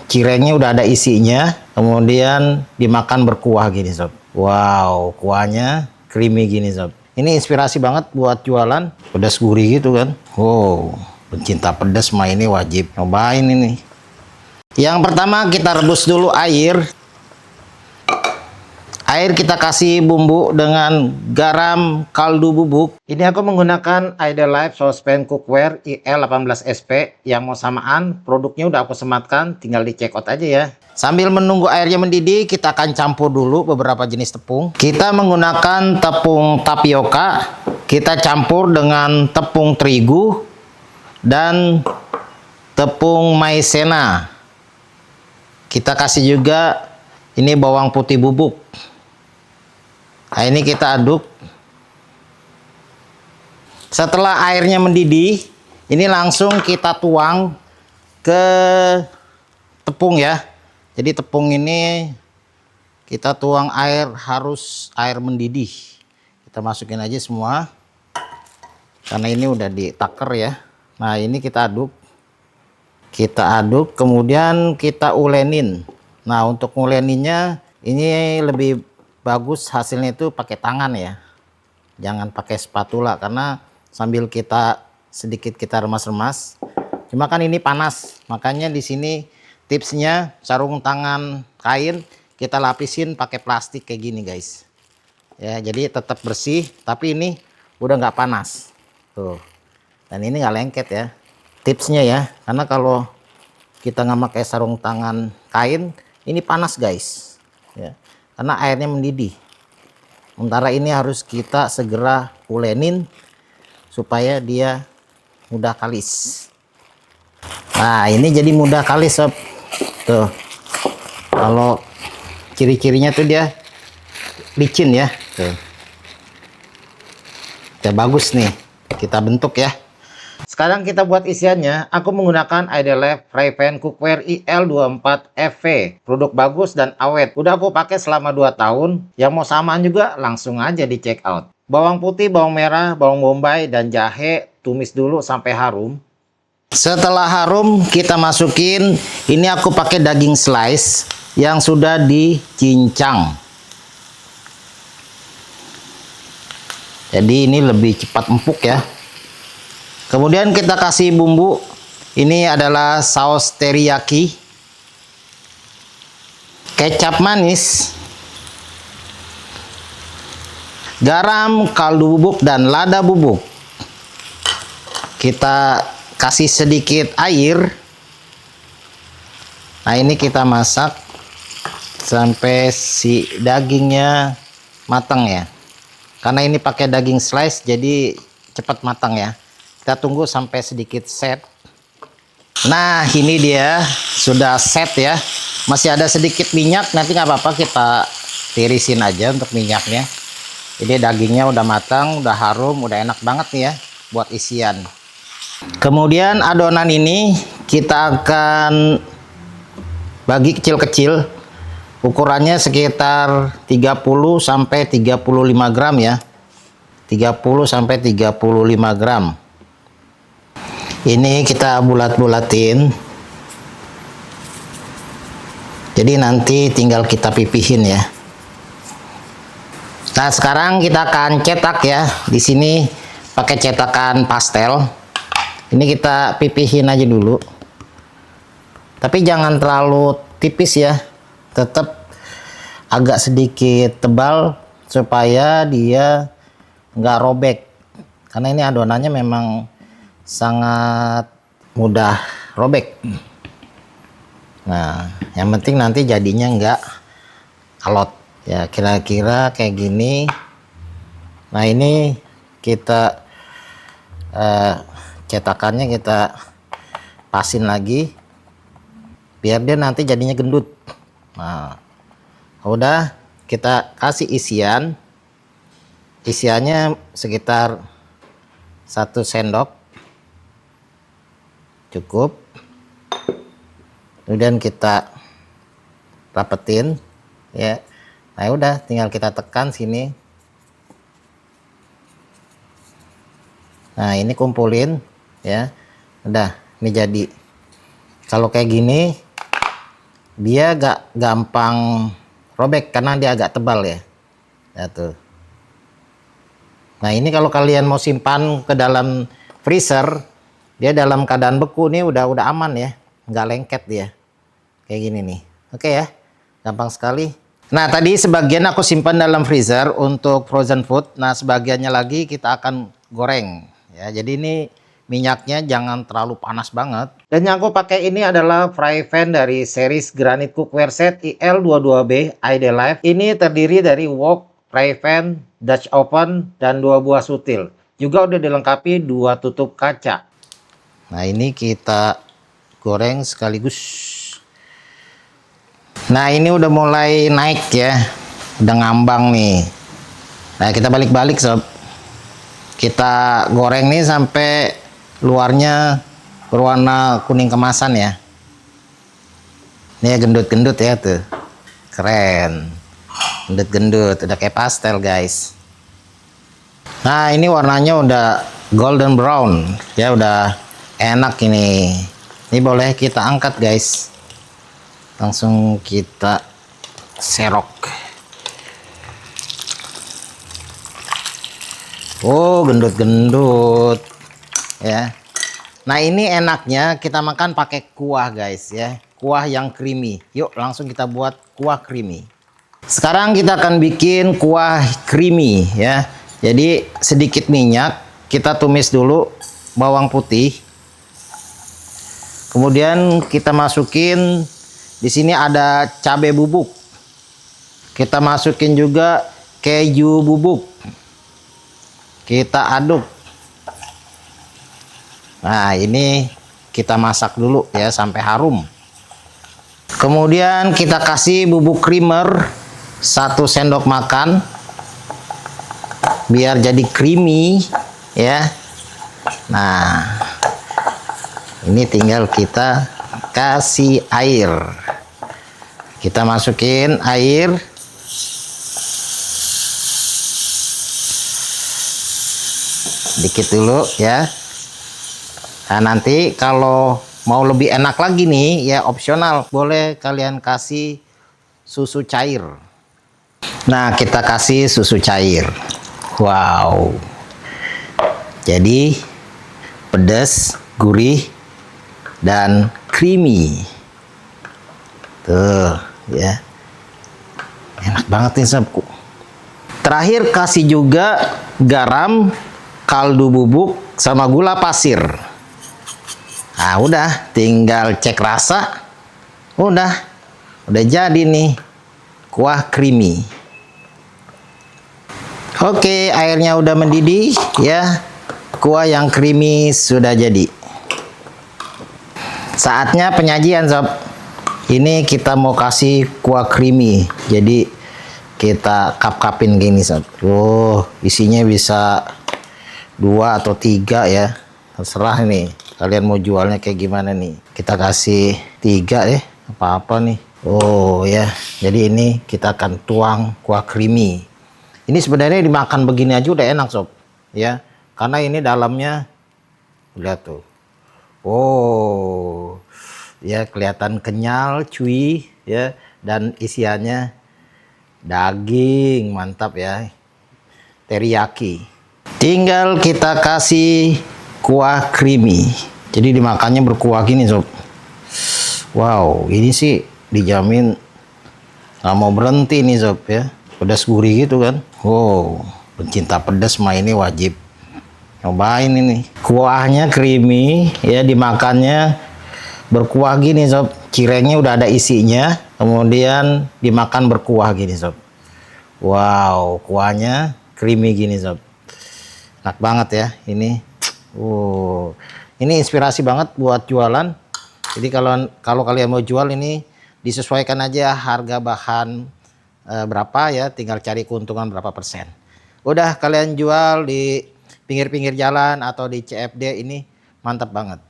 Cirengnya udah ada isinya, kemudian dimakan berkuah gini sob. Wow, kuahnya creamy gini sob. Ini inspirasi banget buat jualan, pedas gurih gitu kan. Wow, pencinta pedas mah ini wajib nyobain ini. Yang pertama kita rebus dulu air. Air kita kasih bumbu dengan garam, kaldu bubuk. Ini aku menggunakan Idealife Saucepan Cookware IL18SP yang mau samaan. Produknya udah aku sematkan, tinggal di check out aja ya. Sambil menunggu airnya mendidih, kita akan campur dulu beberapa jenis tepung. Kita menggunakan tepung tapioka, kita campur dengan tepung terigu dan tepung maizena. Kita kasih juga ini bawang putih bubuk. Nah, ini kita aduk. Setelah airnya mendidih, ini langsung kita tuang ke tepung ya. Jadi tepung ini kita tuang air, harus air mendidih. Kita masukin aja semua. Karena ini udah ditaker ya. Nah, ini kita aduk. Kita aduk, kemudian kita ulenin. Nah, untuk nguleninnya ini lebih bagus hasilnya itu pakai tangan ya, jangan pakai spatula, karena sambil kita sedikit kita remas-remas. Cuma kan ini panas, makanya di sini tipsnya sarung tangan kain kita lapisin pakai plastik kayak gini guys. Ya, jadi tetap bersih, tapi ini udah nggak panas tuh, dan ini nggak lengket ya. Tipsnya ya, karena kalau kita nggak pakai sarung tangan kain ini panas guys ya, karena airnya mendidih. Sementara ini harus kita segera ulenin supaya dia mudah kalis. Nah, ini jadi mudah kalis sob. Tuh, kalau ciri-cirinya tuh dia licin ya. Tuh. Ya bagus nih, kita bentuk ya. Sekarang kita buat isiannya. Aku menggunakan Idealife Fry Pan Cookware IL24FV. Produk bagus dan awet. Udah aku pakai selama 2 tahun. Yang mau samaan juga langsung aja di check out. Bawang putih, bawang merah, bawang bombay, dan jahe tumis dulu sampai harum. Setelah harum kita masukin. Ini aku pakai daging slice yang sudah dicincang. Jadi ini lebih cepat empuk ya. Kemudian kita kasih bumbu. Ini adalah saus teriyaki, kecap manis, garam, kaldu bubuk, dan lada bubuk. Kita kasih sedikit air. Nah, ini kita masak sampai si dagingnya matang ya. Karena ini pakai daging slice jadi cepat matang ya. Kita tunggu sampai sedikit set. Nah, ini dia sudah set ya. Masih ada sedikit minyak, nanti nggak apa-apa kita tirisin aja untuk minyaknya. Jadi dagingnya udah matang, udah harum, udah enak banget nih ya buat isian. Kemudian adonan ini kita akan bagi kecil-kecil. Ukurannya sekitar 30 sampai 35 gram ya. 30 sampai 35 gram. Ini kita bulat-bulatin. Jadi nanti tinggal kita pipihin ya. Nah, sekarang kita akan cetak ya. Di sini pakai cetakan pastel. Ini kita pipihin aja dulu. Tapi jangan terlalu tipis ya. Tetap agak sedikit tebal supaya dia nggak robek. Karena ini adonannya memang sangat mudah robek. Nah, yang penting nanti jadinya nggak alot ya, kira-kira kayak gini. Nah, ini kita cetakannya kita pasin lagi biar dia nanti jadinya gendut. Nah, udah kita kasih isiannya sekitar 1 sendok cukup. Kemudian kita rapetin ya. Nah, udah tinggal kita tekan sini. Nah, ini kumpulin ya. Udah, ini jadi. Kalau kayak gini dia gak gampang robek karena dia agak tebal ya. Ya tuh. Nah ini kalau kalian mau simpan ke dalam freezer, dia dalam keadaan beku nih udah aman ya, nggak lengket dia. Kayak gini nih. Oke ya, gampang sekali. Nah tadi sebagian aku simpan dalam freezer untuk frozen food. Nah sebagiannya lagi kita akan goreng. Ya jadi ini minyaknya jangan terlalu panas banget. Dan yang aku pakai ini adalah fry pan dari series Granite Cookware Set IL22B ID Life. Ini terdiri dari wok, fry pan, Dutch oven, dan 2 buah sutil. Juga udah dilengkapi 2 tutup kaca. Nah ini kita goreng sekaligus. Nah ini udah mulai naik ya, udah ngambang nih. Nah kita balik-balik sob. Kita goreng nih sampai luarnya berwarna kuning kemasan ya. Ini gendut-gendut ya tuh, keren. Gendut-gendut, udah kayak pastel guys. Nah ini warnanya udah golden brown ya, udah enak ini. Ini boleh kita angkat guys, langsung kita serok. Oh gendut-gendut ya. Nah ini enaknya kita makan pakai kuah guys ya, kuah yang creamy. Yuk langsung kita buat kuah creamy. Sekarang kita akan bikin kuah creamy ya. Jadi sedikit minyak, kita tumis dulu bawang putih. Kemudian kita masukin, di sini ada cabai bubuk. Kita masukin juga keju bubuk. Kita aduk. Nah, ini kita masak dulu ya sampai harum. Kemudian kita kasih bubuk creamer 1 sendok makan biar jadi creamy ya. Nah ini tinggal kita kasih air, kita masukin air dikit dulu ya. Nah nanti kalau mau lebih enak lagi nih ya, opsional, boleh kalian kasih susu cair. Nah kita kasih susu cair. Wow, jadi pedas, gurih, dan creamy tuh ya, enak banget nih sob. Terakhir kasih juga garam, kaldu bubuk, sama gula pasir. Nah udah tinggal cek rasa, udah jadi nih kuah creamy. Oke, airnya udah mendidih ya. Kuah yang creamy sudah jadi. Saatnya penyajian sob. Ini kita mau kasih kuah creamy. Jadi kita kap-kapin gini sob. Oh, isinya bisa 2 atau 3 ya. Terserah nih. Kalian mau jualnya kayak gimana nih. Kita kasih 3 deh. Apa-apa nih. Oh ya. Jadi ini kita akan tuang kuah creamy. Ini sebenarnya dimakan begini aja udah enak sob ya, karena ini dalamnya lihat tuh. Oh ya, kelihatan kenyal, cuy ya, dan isiannya daging mantap ya, teriyaki. Tinggal kita kasih kuah creamy, jadi dimakannya berkuah gini sob. Wow, ini sih dijamin nggak mau berhenti nih sob ya. Pedas gurih gitu kan. Wow, pencinta pedas mah ini wajib nyobain ini. Kuahnya creamy ya, dimakannya berkuah gini sob. Cirengnya udah ada isinya, kemudian dimakan berkuah gini sob. Wow, kuahnya creamy gini sob. Enak banget ya ini. Ini inspirasi banget buat jualan. Jadi kalau kalian mau jual ini, disesuaikan aja harga bahan berapa ya, tinggal cari keuntungan berapa persen. Udah kalian jual di pinggir-pinggir jalan atau di CFD, ini mantap banget.